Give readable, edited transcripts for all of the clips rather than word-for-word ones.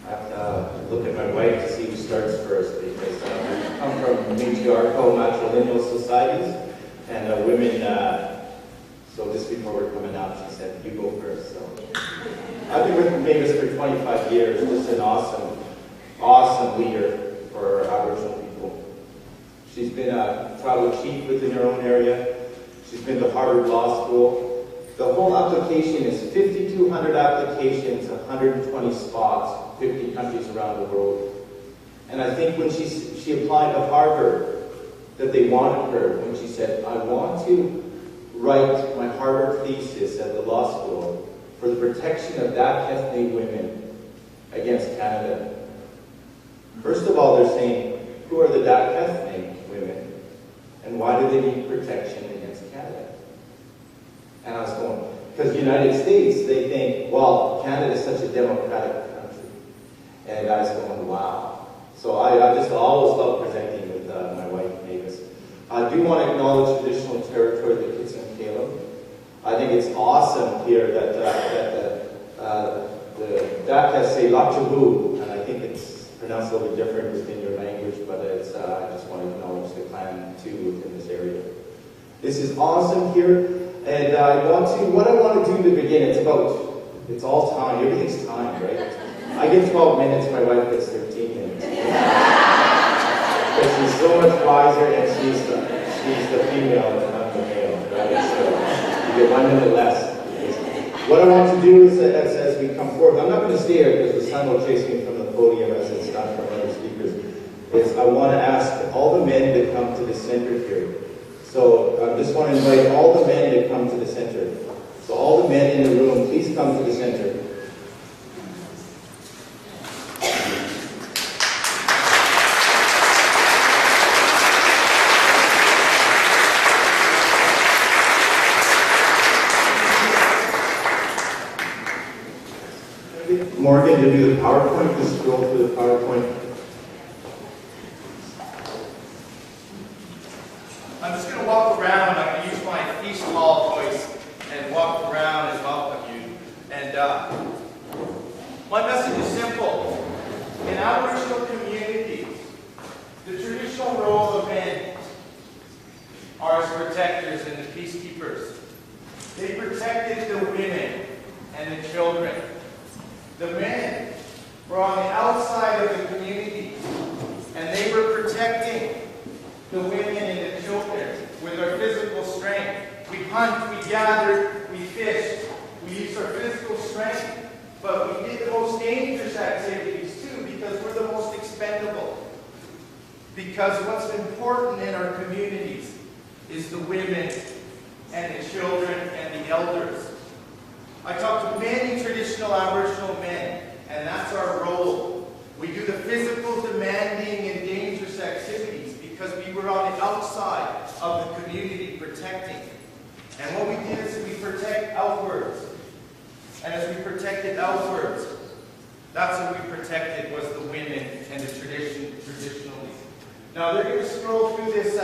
I have to look at my wife to see who starts first, because we come from matriarchal matrilineal societies, and women, so just before we're coming out, she said, you go first. So I've been with Mavis for 25 years, just an awesome leader for Aboriginal people. She's been a tribal chief within her own area. She's been to Harvard Law School. The whole application is 5,200 applications, 120 spots, 50 countries around the world. And I think when she applied to Harvard, that they wanted her, when she said, I want to write my Harvard thesis at the law school for the protection of Dak ethnic women against Canada. First of all, they're saying, who are the Dak ethnic women, and why do they need protection against Canada? And I was going, because the United States, they think, well, Canada is such a democratic country. And I was going, wow. So I just always love presenting with my wife, Mavis. I do want to acknowledge traditional territory, the Kitson Caleb. I think it's awesome here that the Dakas say Lachabu, and I think it's pronounced a little bit different within your language, but it's, I just want to acknowledge the clan too within this area. This is awesome here. And what I want to do to begin, it's all time, everything's time, right? I get 12 minutes, my wife gets 13 minutes. Because she's so much wiser, and she's the female and I'm the male, right? So you get 1 minute less. What I want to do is, as we come forth, I'm not going to stay here because the sun will chase me from the podium as it's done from other speakers, is I want to ask all the men to come to the center here. So I just want to invite all the men to come to the center. So all the men in the room, please come to the center. Morgan, to do the PowerPoint, just scroll through the PowerPoint. I'm just going to walk around. I'm going to use my feast hall voice and walk around and welcome you. And my message is simple. In Aboriginal communities, the traditional role of men are as protectors and the peacekeepers. They protected the women and the children. The men were on the outside of the community, and they were protecting the women and the children with our physical strength. We hunt, we gathered, we fished, we used our physical strength, but we did the most dangerous activities too, because we're the most expendable. Because what's important in our communities is the women and the children and the elders. I talk to many traditional Aboriginal men, and that's our role. We do the physical, demanding, and dangerous activities because we were on the outside of the community protecting. And what we did is we protect outwards. And as we protected outwards, that's what we protected was the women and the traditionally. Now they're going to scroll through this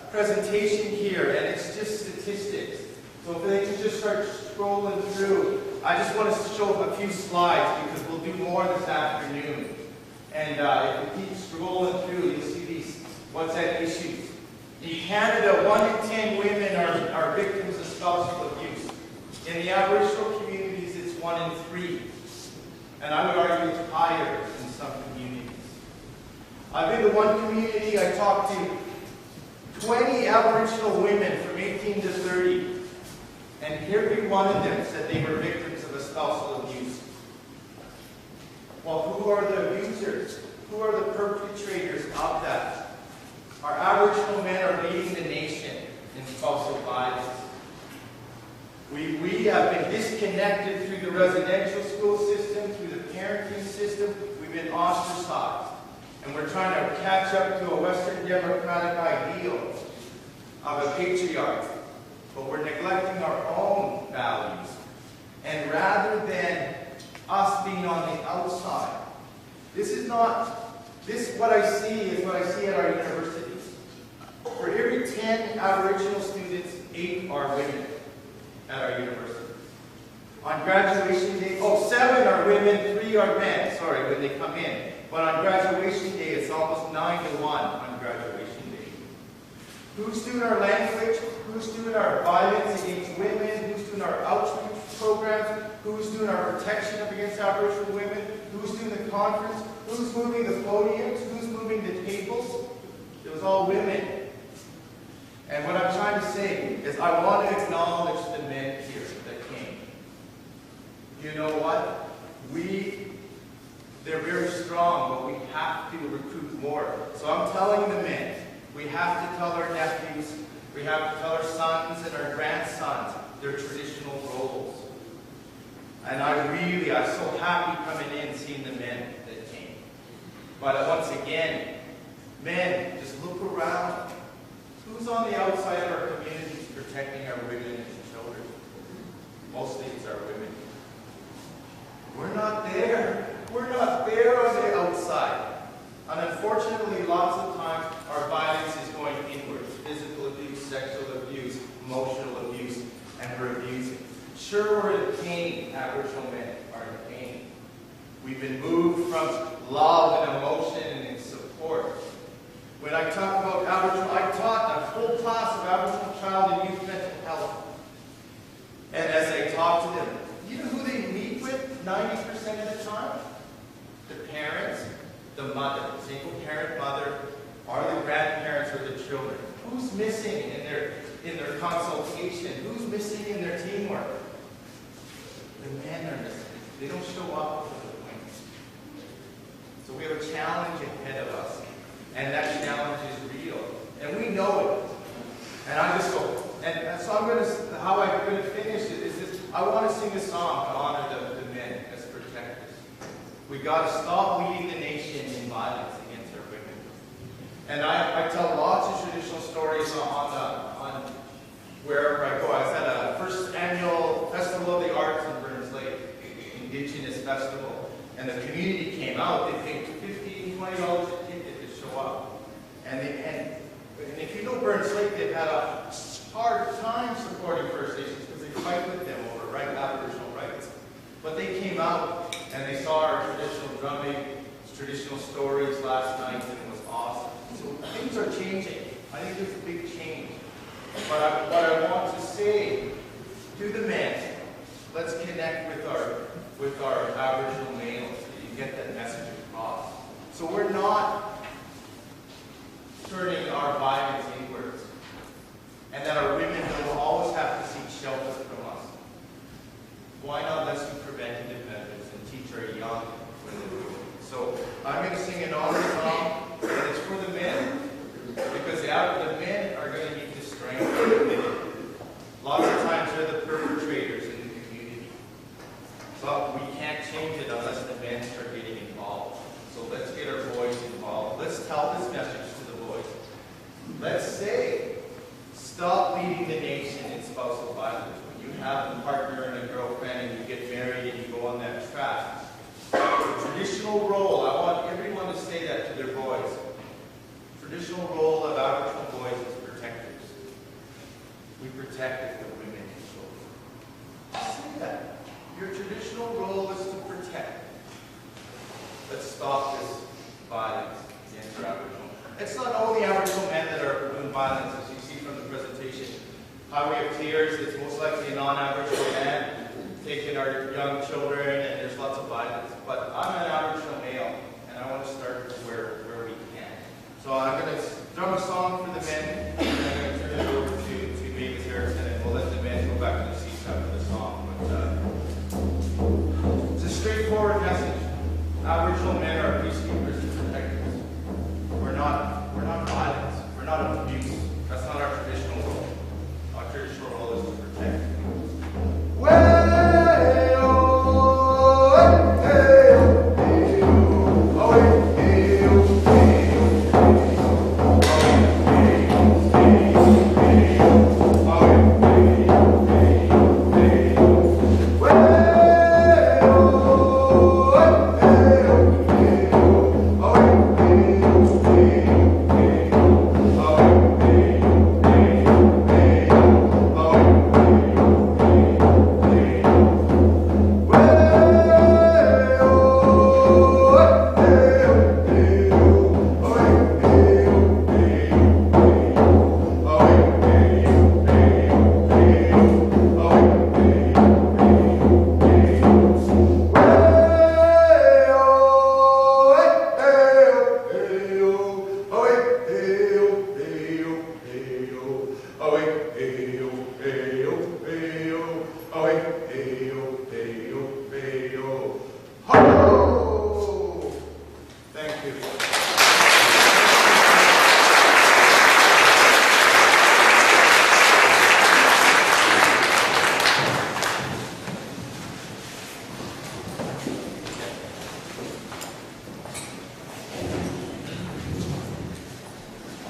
presentation here, and it's just statistics. So if they can just start scrolling through, I just want to show a few slides because we'll do more this afternoon. And if we keep scrolling through, you'll see these, what's at issue. In Canada, 1 in 10 women are victims of spousal abuse. In the Aboriginal communities, it's 1 in 3. And I would argue it's higher in some communities. I've been to one community, I talked to 20 Aboriginal women from 18 to 30. And every one of them said they were victims of a spousal abuse. Well, who are the abusers? Who are the perpetrators of that? Our Aboriginal men are leading the nation in spousal violence. We have been disconnected through the residential school system, through the parenting system. We've been ostracized. And we're trying to catch up to a Western democratic ideal of a patriarch. But we're neglecting our own values. And rather than us being on the outside, what I see is what I see at our universities. For every 10 Aboriginal students, 8 are women at our universities. On graduation day, 7 are women, 3 usually our men, sorry, when they come in. But on graduation day, it's almost 9 to 1 on graduation day. Who's doing our language? Who's doing our violence against women? Who's doing our outreach programs? Who's doing our protection up against Aboriginal women? Who's doing the conference? Who's moving the podiums? Who's moving the tables? It was all women. And what I'm trying to say is I want to acknowledge the men here that came. You know what? They're very strong, but we have to recruit more. So I'm telling the men, we have to tell our nephews, we have to tell our sons and our grandsons their traditional roles. And I'm so happy coming in seeing the men that came. But once again, men, just look around. Who's on the outside of our communities protecting our women and children? Mostly it's our women. We're not there. We're not there on the outside. And unfortunately, lots of times, our violence is going inwards. Physical abuse, sexual abuse, emotional abuse, and we're abusing. Sure, we're in pain. Aboriginal men are in pain. We've been moved from love and emotion and in support. When I talk about Aboriginal, I taught a whole class of Aboriginal child and youth mental health. And as I talk to them, you know who they meet with 90% of the time? The parents, the mother, single parent mother, or the grandparents or the children. Who's missing in their consultation? Who's missing in their teamwork? The men are missing. They don't show up to the point. So we have a challenge ahead of us. And that challenge is real. And we know it. And I just go, and so how I'm going to finish it is this, I want to sing a song to honor the men as protectors. We got to stop leading the nation in violence against our women. And I tell lots of traditional stories on wherever I go. I was at a first annual Festival of the Arts in Burns Lake, Indigenous Festival. And the community came out. They paid $15, $20 a ticket to show up. And if you know Burns Lake, they've had a hard time supporting First Nations because they fight with them over Aboriginal rights. But they came out and they saw our traditional drumming, traditional stories last night, and it was awesome. So things are changing. I think there's a big change. But what I want to say to the men, let's connect with our Aboriginal males so you get that message across. So we're not turning our violence inwards, and that our women will always have to seek shelter from us. Why not let's do preventative measures and teach our young when they're doing it? So I'm going to sing an honor song, and it's for the men, because the men are going to need the strength and the commitment. Lots of times they're the perpetrators in the community. But we can't change it unless the men start getting involved. So let's get our boys involved. Let's tell this message to the boys. Let's say, stop leading the nation in spousal violence. When you have a partner and a girlfriend and you get married and you go on that track, the traditional role, I want everyone to say that to their boys. Traditional role of Aboriginal boys is protectors. We protected the women and children. Say that. Your traditional role is to protect. Let's stop this violence against our Aboriginal. It's not only Aboriginal men that are doing violence, as you see from the presentation. Highway of Tears, it's most likely a non-Aboriginal man taking our young children, and there's lots of violence. But I'm an Aboriginal male, and I want to start where we can. So I'm going to drum a song for the men, and I'm going to turn it over to Mavis Erickson, and we'll let the men go back to the seats after the song. But it's a straightforward message. Aboriginal men are peacekeepers and protectors. We're not violence. We're not abuse. That's not our traditional role. Our traditional role is to protect. Well,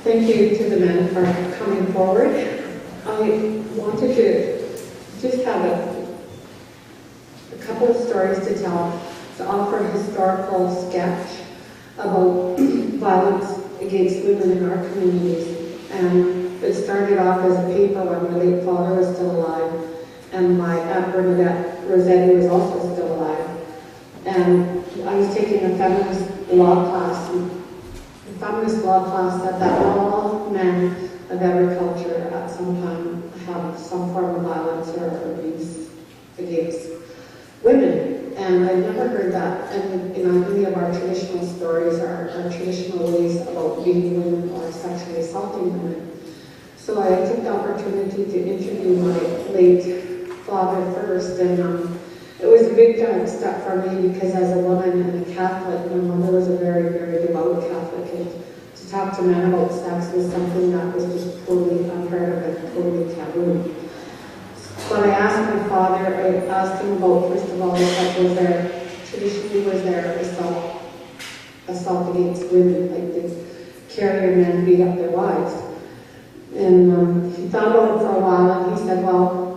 Thank you to the men for coming forward. I wanted to just have a couple of stories to tell, to offer a historical sketch about violence against women in our communities. And it started off as a paper when my late father was still alive, and my Aunt Bernadette Rossetti was also still alive. And I was taking a feminist law class, and the feminist law class said that all men of every culture at some time have some form of violence or abuse against women. And I've never heard that in any of our traditional stories, our traditional ways about beating women or sexually assaulting women. So I took the opportunity to interview my late father first, and it was a big step for me because as a woman and a Catholic, my mother was a very, very devout Catholic, and to talk to men about sex was something that was just totally unheard of and totally taboo. But I asked my father, I asked him about, first of all, traditionally was there assault against women, like did carrier men beat up their wives? And he thought about it for a while, and he said, well,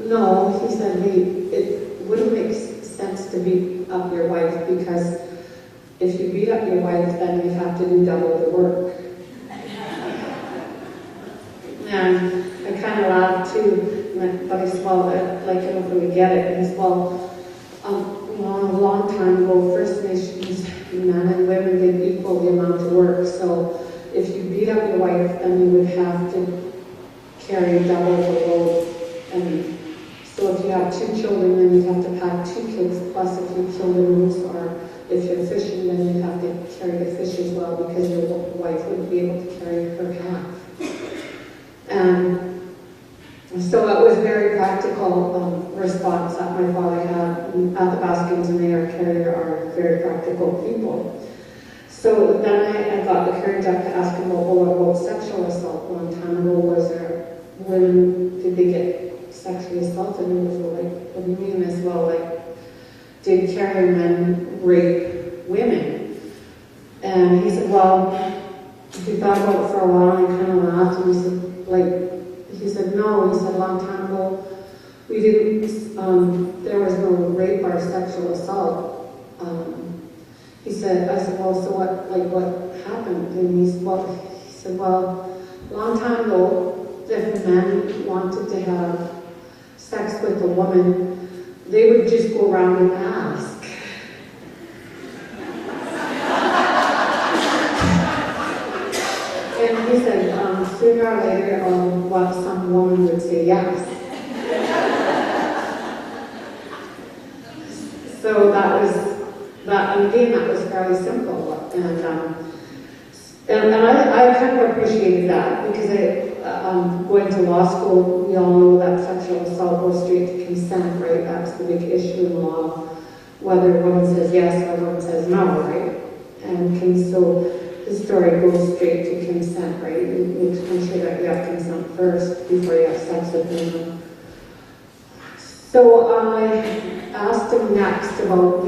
no, he said, it wouldn't make sense to beat up your wife, because if you beat up your wife, then you have to do double the work. And I kind of laughed too, but I said, well, like, I don't really get it. And he said, well, a long time ago, First Nations men and women did equal the amount of work. So if you beat up your wife, then you would have to carry double the load. And so if you have 2 children, then you'd have to pack 2 kids, plus if you kill the moose, or if you're fishing, then you'd have to carry the fish as well, because your wife wouldn't be able to carry her half. And so it was a very practical response that my father had. At the Baskins and they are very practical people. So then I got the courage up to ask him, well, what about sexual assault? One time ago, was there women, did they get sexually assaulted? And he was like, what do you mean? As well, like, did carrier men rape women? And he said, well, he thought about it for a while and kind of laughed, and he said, no, he said, a long time ago, we didn't, there was no rape or sexual assault. He said, I said, well, so what happened? And he said, well, a long time ago, if men wanted to have sex with a woman, they would just go around and ask. And he said, sooner or later, some woman would say yes. So that was very simple. And I kind of appreciated that, because going to law school, we all know that sexual assault goes straight to consent, right? That's the big issue in law, whether a woman says yes or a woman says no, right? And so the story goes straight to consent, right? You need to ensure that you have consent first before you have sex with them. So I asked him next about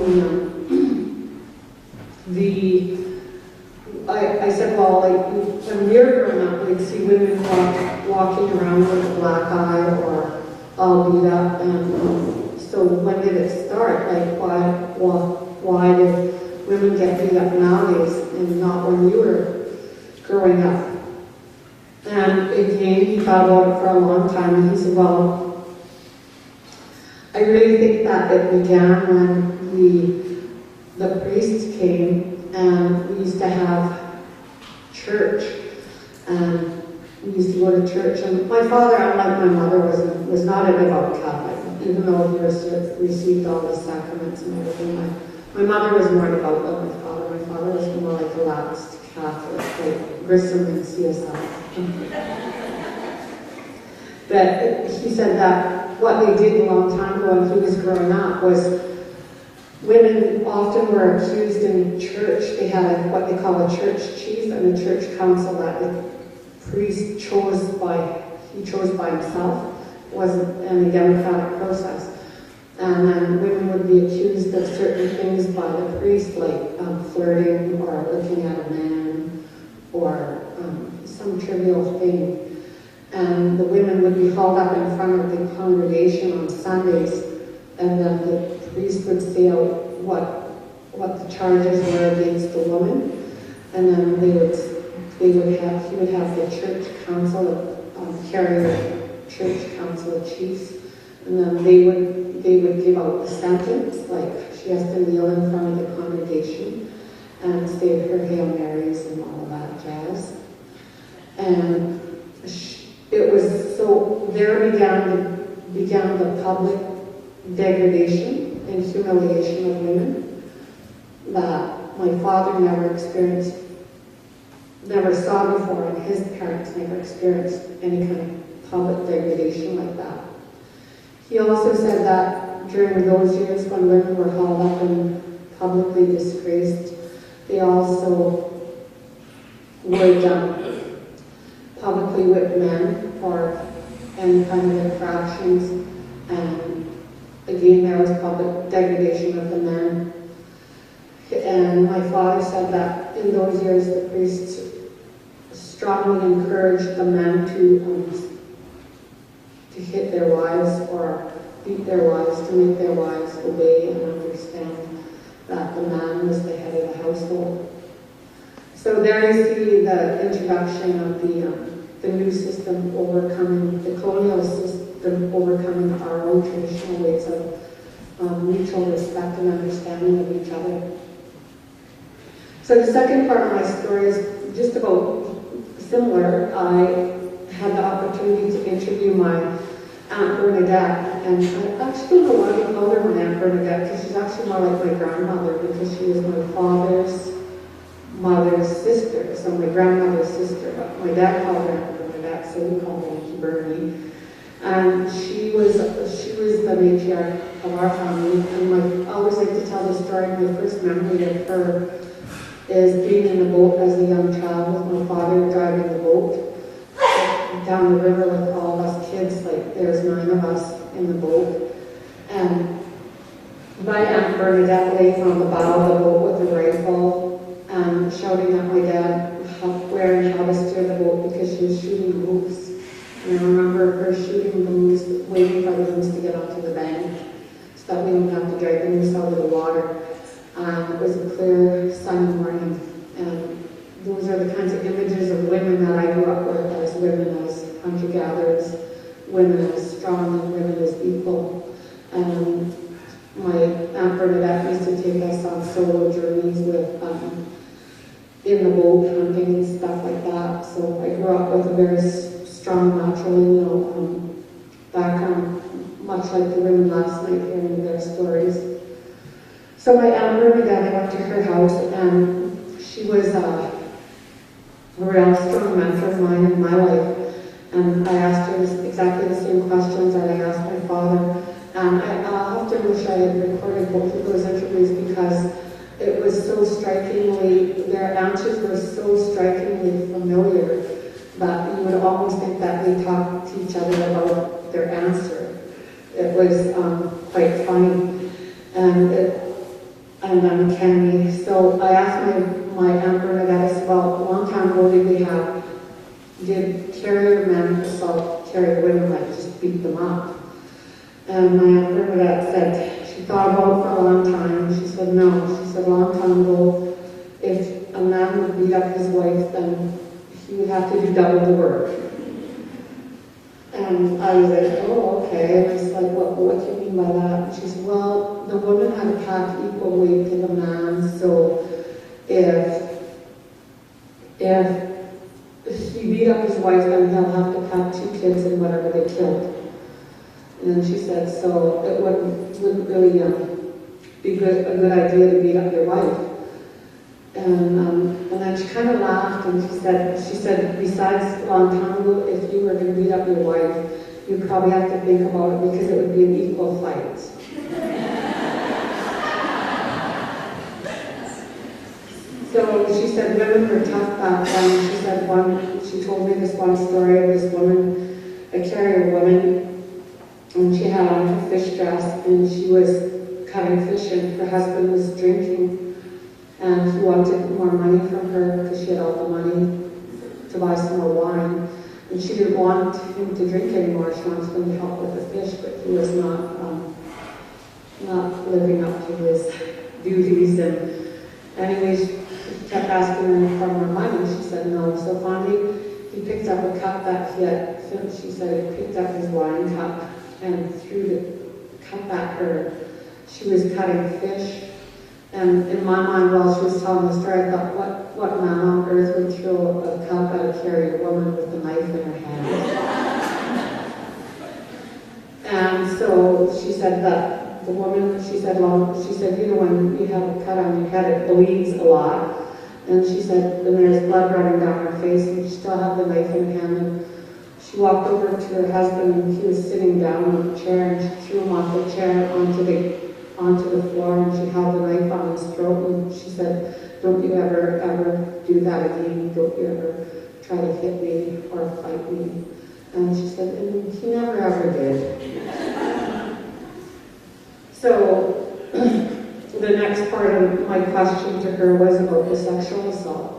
I said, well, like, when we were growing up, we'd see women walking around with a black eye or all beat up, and so when did it start? Like, why did women get beat up nowadays and not when you were growing up? And again, he thought about it for a long time, and he said, well, I really think that it began when the priests came, and we used to have church, and we used to go to church. And my father, unlike my mother, was not a devout Catholic, even though he received all the sacraments and everything. My mother was more devout than my father. My father was more like a lapsed Catholic, like Grissom and CSI. But he said that what they did a long time ago when he was growing up was women often were accused in church. They had what they call a church chief and a church council that the priest chose by himself. It wasn't any democratic process. And then women would be accused of certain things by the priest, like flirting or looking at a man or some trivial thing. And the women would be hauled up in front of the congregation on Sundays, and then the priest would say out what the charges were against the woman, and then he would have the church council, carrier church council of chiefs, and then they would give out the sentence, like she has to kneel in front of the congregation and say her Hail Marys and all of that jazz. And it was so there began the public degradation and humiliation of women that my father never saw before, and his parents never experienced any kind of public degradation like that. He also said that during those years when women were hauled up and publicly disgraced, they also would publicly whip men for any kind of infractions, and again there was public degradation of the men. And my father said that in those years the priests strongly encouraged the men to hit their wives or beat their wives, to make their wives obey and understand that the man was the head of the household. So there you see the introduction of the new system overcoming, the colonial system overcoming our own traditional ways of mutual respect and understanding of each other. So the second part of my story is just about similar. I had the opportunity to interview my Aunt Bernadette, and I actually don't know why we called her my Aunt Bernadette, because she's actually more like my grandmother, because she was my father's mother's sister, so my grandmother's sister, but my dad called her Aunt Bernadette, so we called her Auntie Bernie. And she was the matriarch of our family, and I always like to tell the story. My first memory of her is being in the boat as a young child with my father driving the boat down the river with all of us kids, like there's 9 of us in the boat. And my Aunt Bernadette laying on the bow of the boat with a rifle and shouting at my dad where and how to steer the boat because she was shooting moose. And I remember her shooting the moose, waiting for the moose to get onto the bank so that we don't have to drag the moose out of the water. It was a clear sunny morning, and those are the kinds of images of women that I grew up with, as women as hunter-gatherers, women as strong, and women as equal. And my Aunt Bernadette used to take us on solo journeys with in the boat hunting and stuff like that. So I grew up with a very strong matrilineal background, much like the women last night hearing their stories. So my Aunt Bernadette, I went to her house, and she was a real strong mentor of mine in my life. And I asked her exactly the same questions that I asked my father. And I often wish I had recorded both of those interviews because it was so strikingly, their answers were so strikingly familiar that you would almost think that they talked to each other about their answer. It was quite funny and uncanny. So I asked my Aunt Bernadette, well, a long time ago did carrier men assault carrier women, like just beat them up? And my Aunt Bernadette said, she thought about it for a long time, and she said no. She said a long time ago, if a man would beat up his wife, then he would have to do double the work. And I was like, oh, okay. And I was like, what do you mean by that? And she said, well, the woman had to pack equal weight to the man, so if he beat up his wife, then he'll have to pack 2 kids and whatever they killed. And then she said, so it wouldn't really be a good idea to beat up your wife. And then she kind of laughed, and she said, besides a long time ago, if you were going to beat up your wife, you'd probably have to think about it because it would be an equal fight. So she said women were tough back then. She told me this one story of this woman, a carrier woman, and she had on her fish dress, and she was cutting fish, and her husband was drinking. and he wanted more money from her because she had all the money to buy some more wine. And she didn't want him to drink anymore. She wanted him to help with the fish, but he was not living up to his duties. And anyways, he kept asking her for more money. She said no. So finally, he picked up a cup that he had, she said he picked up his wine cup and threw the cup at her. She was cutting fish. And in my mind, while she was telling the story, I thought, what man on earth would throw a cup at a carrier woman with a knife in her hand? And so she said that the woman, she said, you know, when you have a cut on your head, it bleeds a lot. And she said, and there's blood running down her face, and she still had the knife in her hand. And she walked over to her husband, and he was sitting down in a chair, and she threw him off the chair onto the floor, and she held the knife on his throat, and she said, don't you ever do that again. Don't you ever try to hit me or fight me. And she said, and he never ever did. So the next part of my question to her was about the sexual assault.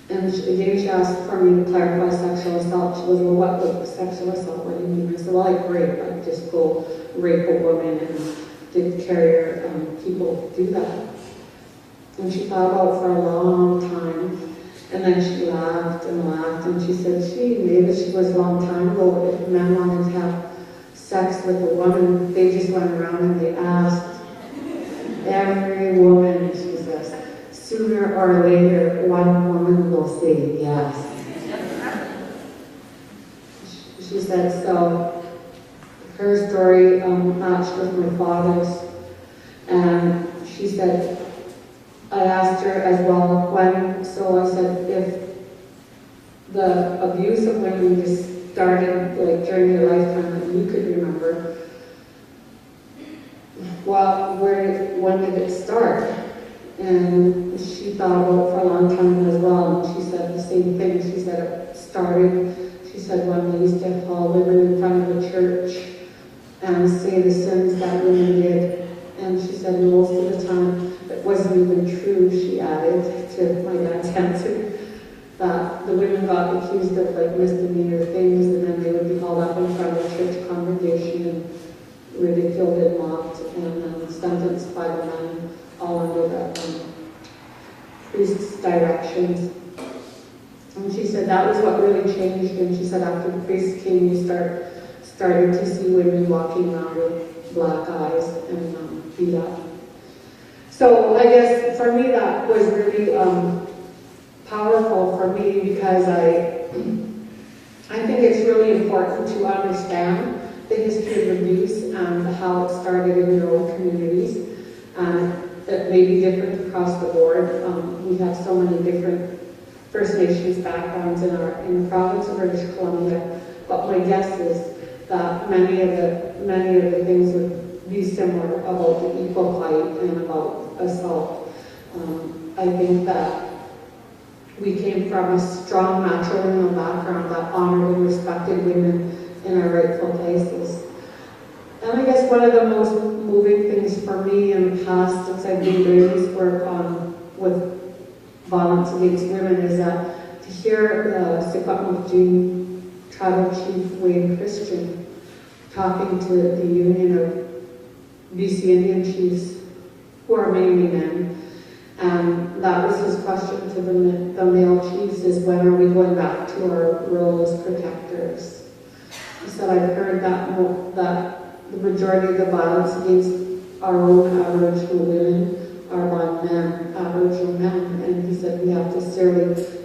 And again, she asked for me to clarify sexual assault. She was, well, what was sexual assault? What do you mean? I said, well, like rape. I'd just go rape a woman, and did carrier people do that? And she thought about it for a long time. And then she laughed and laughed, and she said, maybe she was a long time ago, if men wanted to have sex with a woman, they just went around and they asked every woman, she says, sooner or later, one woman will say yes. She said, so her story matched with my father's. And she said, I asked her as well, so I said, if the abuse of women just started like during your lifetime that you could remember, well, when did it start? And she thought about it for a long time as well, and she said the same thing. She said it started, she said, when they used to haul women in front of the church and say the sins that women did. And she said most of the time it wasn't even true, she added to my dad's answer, that the women got accused of like misdemeanor things, and then they would be hauled up in front of the church congregation and ridiculed and mocked and sentenced by the men, all under the priest's directions. And she said that was what really changed, and she said after the priest came, you started to see women walking around with black eyes and beat up. So I guess for me that was really powerful for me, because I think it's really important to understand the history of abuse and how it started in your own communities. And it may be different across the board. We have so many different First Nations backgrounds in the province of British Columbia, but my guess is that many of the things would be similar about the equal fight and about assault. I think that we came from a strong matrilineal background that honored and respected women in our rightful places. And I guess one of the most moving things for me in the past, since I've been doing this work with violence against women, is that to hear the Secwepemc Tribal Chief Wayne Christian talking to the Union of BC Indian Chiefs, who are mainly men, and that was his question to the male chiefs, is when are we going back to our role as protectors? He said, I've heard that the majority of the violence against our own Aboriginal women are by men, Aboriginal men, and he said we have to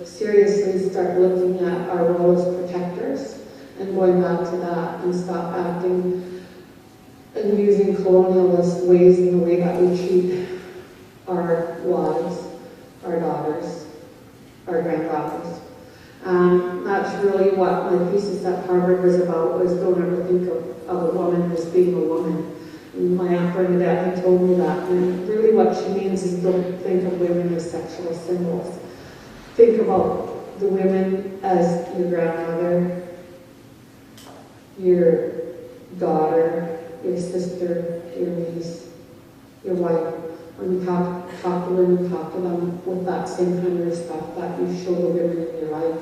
seriously start looking at our role as protectors and going back to that and stop acting and using colonialist ways in the way that we treat our wives, our daughters, our granddaughters. That's really what my thesis at Harvard was about, was don't ever think of a woman as being a woman. And my Aunt Bernadette had told me that, and really what she means is don't think of women as sexual symbols. Think about the women as your grandmother, your daughter, your sister, your niece, your wife. When you talk to women, talk to them with that same kind of respect that you show the women in your life.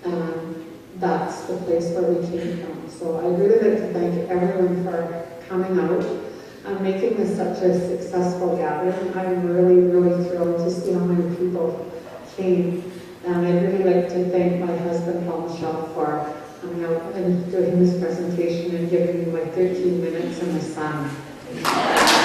And that's the place where we came from. So I'd really like to thank everyone for coming out and making this such a successful gathering. I'm really, really thrilled to see how many people came. And I'd really like to thank my husband, Michel, for coming out and doing this presentation and giving me my 13 minutes and my son.